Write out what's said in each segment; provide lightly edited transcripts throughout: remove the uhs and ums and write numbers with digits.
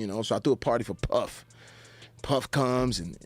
you know. So I threw a party for Puff. Puff comes and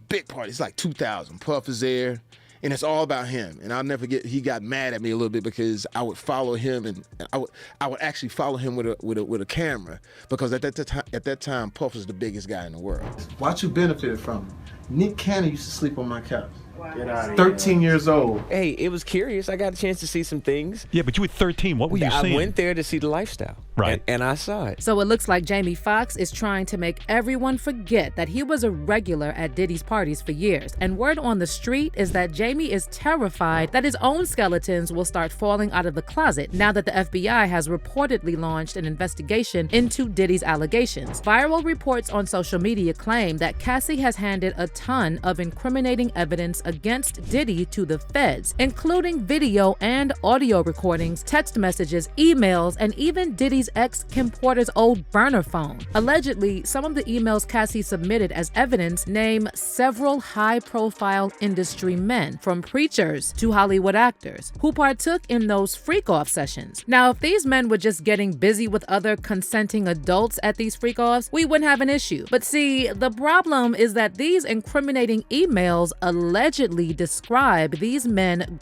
big party. It's like 2,000. Puff is there, and it's all about him. And I'll never forget, he got mad at me a little bit because I would follow him, and I would actually follow him with a camera, because at that time Puff was the biggest guy in the world. Watch who benefited from it. Nick Cannon used to sleep on my couch. Wow. 13 years old. Hey, it was curious. I got a chance to see some things. Yeah, but you were 13. What were you seeing? I went there to see the lifestyle. Right. And I saw it. So it looks like Jamie Foxx is trying to make everyone forget that he was a regular at Diddy's parties for years. And word on the street is that Jamie is terrified that his own skeletons will start falling out of the closet now that the FBI has reportedly launched an investigation into Diddy's allegations. Viral reports on social media claim that Cassie has handed a ton of incriminating evidence against Diddy to the feds, including video and audio recordings, text messages, emails, and even Diddy's ex Kim Porter's old burner phone. Allegedly, some of the emails Cassie submitted as evidence name several high-profile industry men, from preachers to Hollywood actors, who partook in those freak-off sessions. Now, if these men were just getting busy with other consenting adults at these freak-offs, we wouldn't have an issue. But see, the problem is that these incriminating emails allegedly describe these men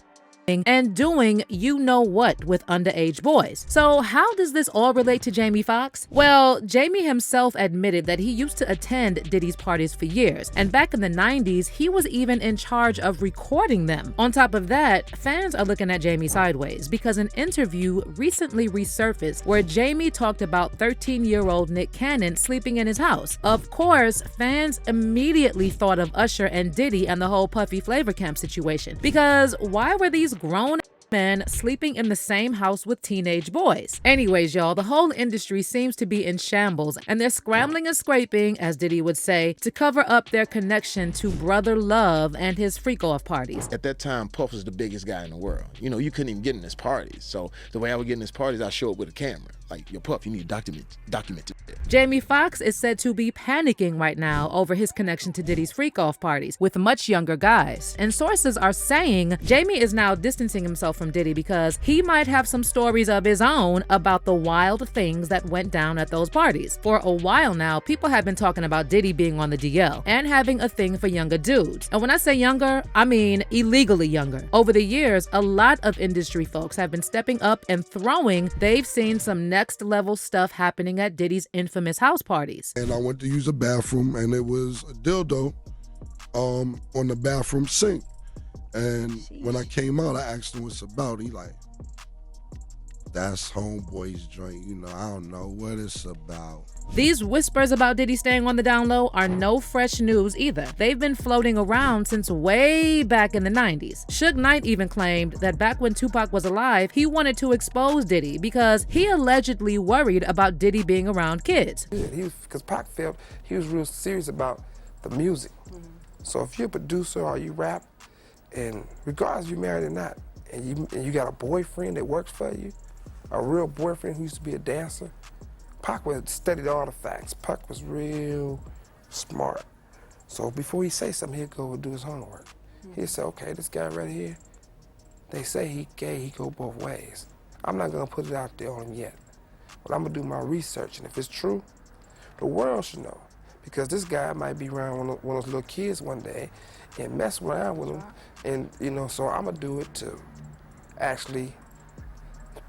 and doing you-know-what with underage boys. So how does this all relate to Jamie Foxx? Well, Jamie himself admitted that he used to attend Diddy's parties for years, and back in the 90s, he was even in charge of recording them. On top of that, fans are looking at Jamie sideways because an interview recently resurfaced where Jamie talked about 13-year-old Nick Cannon sleeping in his house. Of course, fans immediately thought of Usher and Diddy and the whole Puffy Flavor Camp situation, because why were these grown men sleeping in the same house with teenage boys? Anyways, y'all, the whole industry seems to be in shambles, and they're scrambling and scraping, as Diddy would say, to cover up their connection to Brother Love and his freak-off parties. At that time, Puff was the biggest guy in the world. You know, you couldn't even get in his parties. So the way I would get in his parties, I show up with a camera. Like, yo, Puff, you need to document it. Jamie Foxx is said to be panicking right now over his connection to Diddy's freak-off parties with much younger guys. And sources are saying Jamie is now distancing himself from Diddy because he might have some stories of his own about the wild things that went down at those parties. For a while now, people have been talking about Diddy being on the DL and having a thing for younger dudes. And when I say younger, I mean illegally younger. Over the years, a lot of industry folks have been stepping up and throwing they've seen some next level stuff happening at Diddy's infamous house parties. And I went to use a bathroom, and it was a dildo on the bathroom sink. And when I came out, I asked him what's about. He like, that's homeboy's joint. You know, I don't know what it's about. These whispers about Diddy staying on the down low are no fresh news either. They've been floating around since way back in the 90s. Suge Knight even claimed that back when Tupac was alive, he wanted to expose Diddy because he allegedly worried about Diddy being around kids. Because Pac felt he was real serious about the music. So if you're a producer or you rap, and regardless if you're married or not, and you got a boyfriend that works for you, a real boyfriend who used to be a dancer, Pac studied all the facts. Pac was real smart. So before he say something, he'd go and do his homework. He'd say, okay, this guy right here, they say he gay, he go both ways. I'm not gonna put it out there on him yet, but I'm gonna do my research, and if it's true, the world should know. Because this guy might be around one of those little kids one day and mess around with them, and you know, so I'm gonna do it to actually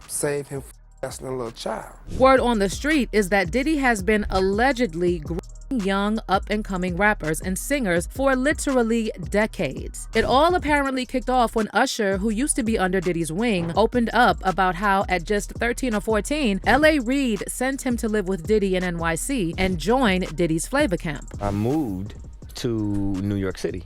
save him from messing a little child. Word on the street is that Diddy has been allegedly grooming young up-and-coming rappers and singers for literally decades. It all apparently kicked off when Usher, who used to be under Diddy's wing, opened up about how at just 13 or 14, L.A. Reid sent him to live with Diddy in NYC and join Diddy's Flavor Camp. I moved to New York City,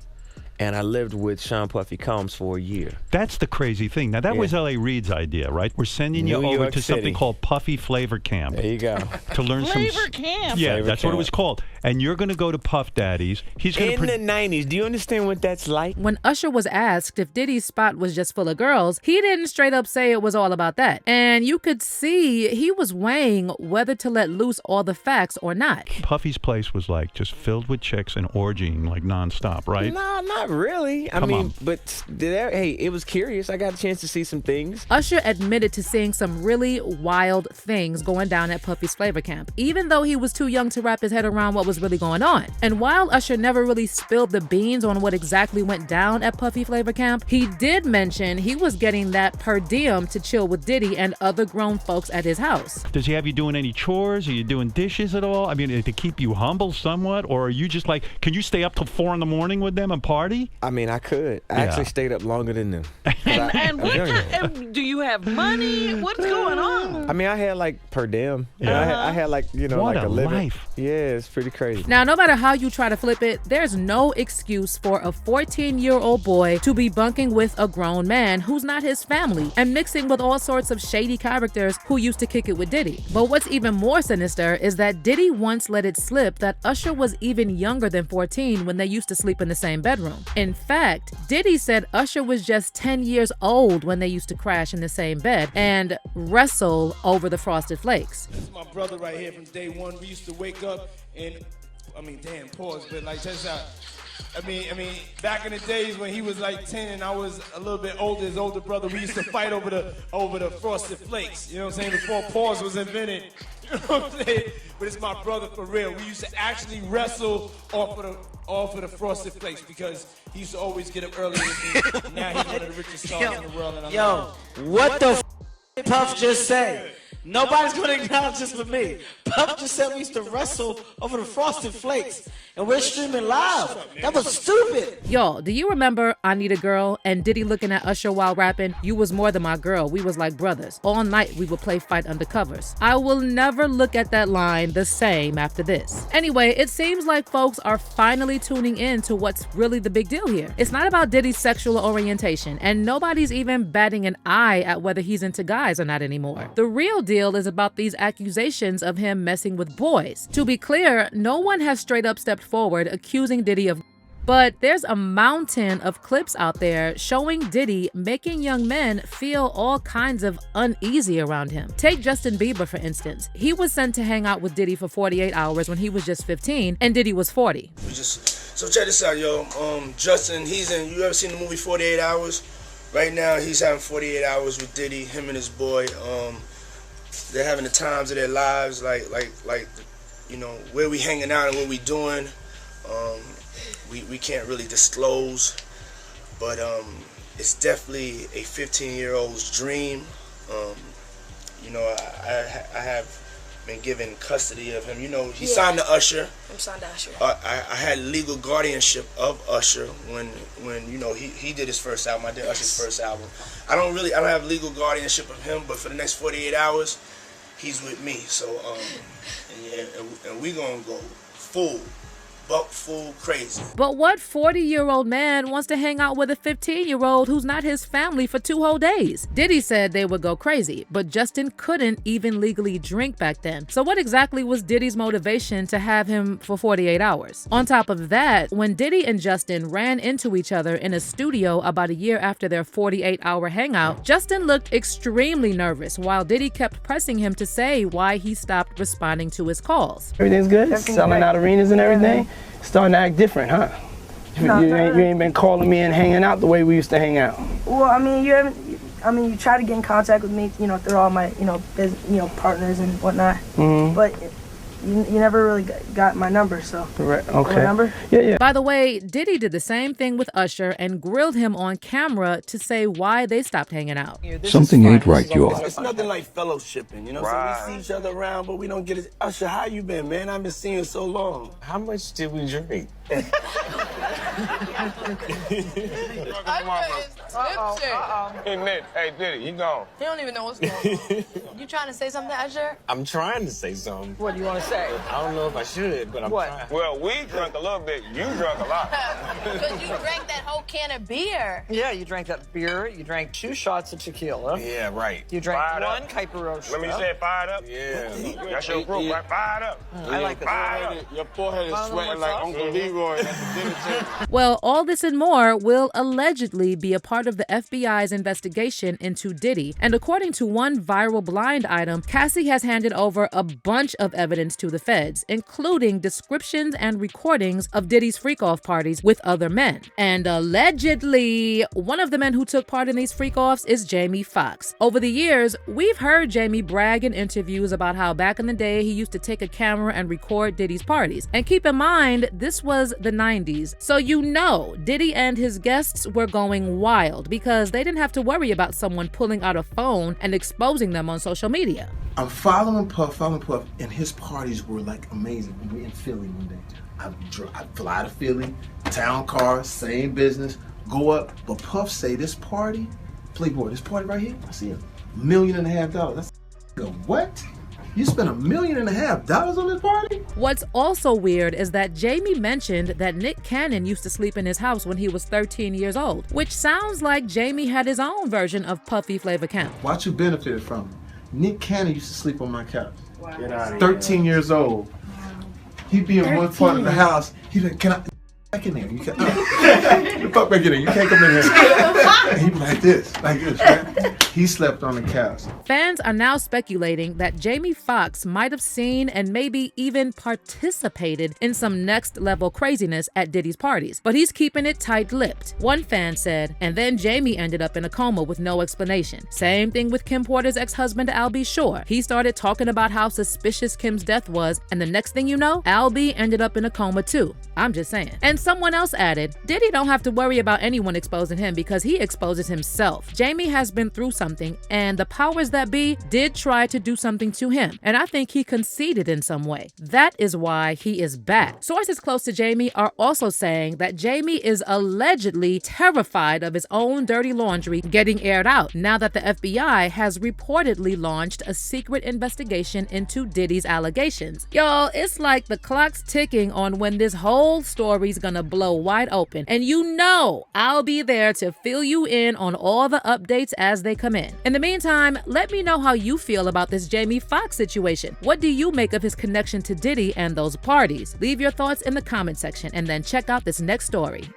and I lived with Sean Puffy Combs for a year. That's the crazy thing. Now, that was L.A. Reid's idea, right? We're sending you over to something called Puffy Flavor Camp. There you go. To learn Flavor Camp. Yeah, Flavor that's Camp. what it was called. And you're going to go to Puff Daddy's. He's going In the 90s, do you understand what that's like? When Usher was asked if Diddy's spot was just full of girls, he didn't straight up say it was all about that. And you could see he was weighing whether to let loose all the facts or not. Puffy's place was like just filled with chicks and orgying like nonstop, right? No, not really. I Come mean, on. but hey, it was curious. I got a chance to see some things. Usher admitted to seeing some really wild things going down at Puffy's Flavor Camp, even though he was too young to wrap his head around what was really going on. And while Usher never really spilled the beans on what exactly went down at Puffy Flavor Camp, he did mention he was getting that per diem to chill with Diddy and other grown folks at his house. Does he have you doing any chores? Are you doing dishes at all? I mean, to keep you humble somewhat? Or are you just like, can you stay up till 4 a.m. with them and party? I mean, I could. I actually stayed up longer than them. And do you have money? What's going on? I mean, I had like per diem. Yeah. I had like, What like a a living. life. Yeah, it's pretty crazy. Now, no matter how you try to flip it, there's no excuse for a 14-year-old boy to be bunking with a grown man who's not his family and mixing with all sorts of shady characters who used to kick it with Diddy. But what's even more sinister is that Diddy once let it slip that Usher was even younger than 14 when they used to sleep in the same bedroom. In fact, Diddy said Usher was just 10 years old when they used to crash in the same bed and wrestle over the Frosted Flakes. This is my brother right here from day one. We used to wake up and, damn, pause, but like, check this out. I mean, back in the days when he was like 10 and I was a little bit older, his older brother, we used to fight over the Frosted Flakes. You know what I'm saying? Before pause was invented. You know what I'm saying? But it's my brother for real. We used to actually wrestle off of the Frosted Flakes because he used to always get up early with me. Now he's one of the richest stars in the world. And What the f Puff just say? Nobody's gonna acknowledge this but me. Puff just said we used to wrestle over the Frosted Flakes, and we're streaming live. That was stupid. Y'all, do you remember I Need a Girl and Diddy looking at Usher while rapping? You was more than my girl. We was like brothers. All night we would play fight under covers. I will never look at that line the same after this. Anyway, it seems like folks are finally tuning in to what's really the big deal here. It's not about Diddy's sexual orientation, and nobody's even batting an eye at whether he's into guys or not anymore. The real deal is about these accusations of him messing with boys. To be clear, no one has straight up stepped forward accusing Diddy of, but there's a mountain of clips out there showing Diddy making young men feel all kinds of uneasy around him. Take Justin Bieber, for instance. He was sent to hang out with Diddy for 48 hours when he was just 15 and Diddy was 40. So check this out, yo. Justin, you ever seen the movie 48 Hours? Right now, he's having 48 hours with Diddy, him and his boy. They're having the times of their lives, like where we hanging out and what we doing. We can't really disclose, but it's definitely a 15-year-old's dream. I have been given custody of him. He signed to Usher. I'm signed to Usher. I had legal guardianship of Usher when he did his first album. I did Usher's first album. I don't have legal guardianship of him, but for the next 48 hours, he's with me. So and we gonna go full crazy. But what 40-year-old man wants to hang out with a 15-year-old who's not his family for 2 whole days? Diddy said they would go crazy, but Justin couldn't even legally drink back then. So what exactly was Diddy's motivation to have him for 48 hours? On top of that, when Diddy and Justin ran into each other in a studio about a year after their 48-hour hangout, Justin looked extremely nervous while Diddy kept pressing him to say why he stopped responding to his calls. Everything's good? Selling out arenas and everything? Starting to act different, huh? You ain't been calling me and hanging out the way we used to hang out. Well, I mean, you try to get in contact with me, through all my, partners and whatnot. Mm-hmm. But you never really got my number, so. Right. Okay. My number? Yeah. By the way, Diddy did the same thing with Usher and grilled him on camera to say why they stopped hanging out. Something ain't right, y'all. It's nothing like fellowshipping, Right. So we see each other around, but we don't get it. Usher, how you been, man? I've been seeing you so long. How much did we drink? Hey, Nick. Hey, Diddy, he gone. He don't even know what's going on. You trying to say something, Usher? I'm trying to say something. What do you want to say? I don't know if I should, but I'm trying. Well, we drank a little bit. You drank a lot. Because you drank that whole can of beer. Yeah, you drank that beer. You drank 2 shots of tequila. Yeah, right. You drank Fired 1 up. Caipirosha. Remember you said fired up? Yeah. That's your group, right? Fired up. I like that. Fired up. Your forehead is sweating like Uncle Leroy at the dinner table. Well, all this and more will allegedly be a part of the FBI's investigation into Diddy. And according to one viral blind item, Cassie has handed over a bunch of evidence to the feds, including descriptions and recordings of Diddy's freak-off parties with other men. And allegedly, one of the men who took part in these freak-offs is Jamie Foxx. Over the years, we've heard Jamie brag in interviews about how back in the day he used to take a camera and record Diddy's parties. And keep in mind, this was the 90s. So you know Diddy and his guests were going wild because they didn't have to worry about someone pulling out a phone and exposing them on social media. I'm following Puff, and his parties were like amazing. We were in Philly one day. I fly to Philly, town car, same business, go up. But Puff say this party, Playboy, this party right here, I see $1.5 million. That's what? You spent $1.5 million on this party? What's also weird is that Jamie mentioned that Nick Cannon used to sleep in his house when he was 13 years old, which sounds like Jamie had his own version of Puffy Flavor Camp. Watch who benefited from it. Nick Cannon used to sleep on my couch. Wow. Get out of 13 years old. He'd be in one part of the house. He'd be like, can I back in there? You can't. The fuck back in there. You can't come in here. And he'd be like this, right? He slept on the couch. Fans are now speculating that Jamie Foxx might have seen and maybe even participated in some next-level craziness at Diddy's parties, but he's keeping it tight-lipped. One fan said, and then Jamie ended up in a coma with no explanation. Same thing with Kim Porter's ex-husband, Albie Shore. He started talking about how suspicious Kim's death was, and the next thing you know, Albie ended up in a coma too. I'm just saying. And someone else added, Diddy don't have to worry about anyone exposing him because he exposes himself. Jamie has been through something, and the powers that be did try to do something to him, and I think he conceded in some way. That is why he is back. Sources close to Jamie are also saying that Jamie is allegedly terrified of his own dirty laundry getting aired out now that the FBI has reportedly launched a secret investigation into Diddy's allegations. Y'all, it's like the clock's ticking on when this whole story's gonna blow wide open, and you know I'll be there to fill you in on all the updates as they come in. In the meantime, let me know how you feel about this Jamie Foxx situation. What do you make of his connection to Diddy and those parties? Leave your thoughts in the comment section and then check out this next story.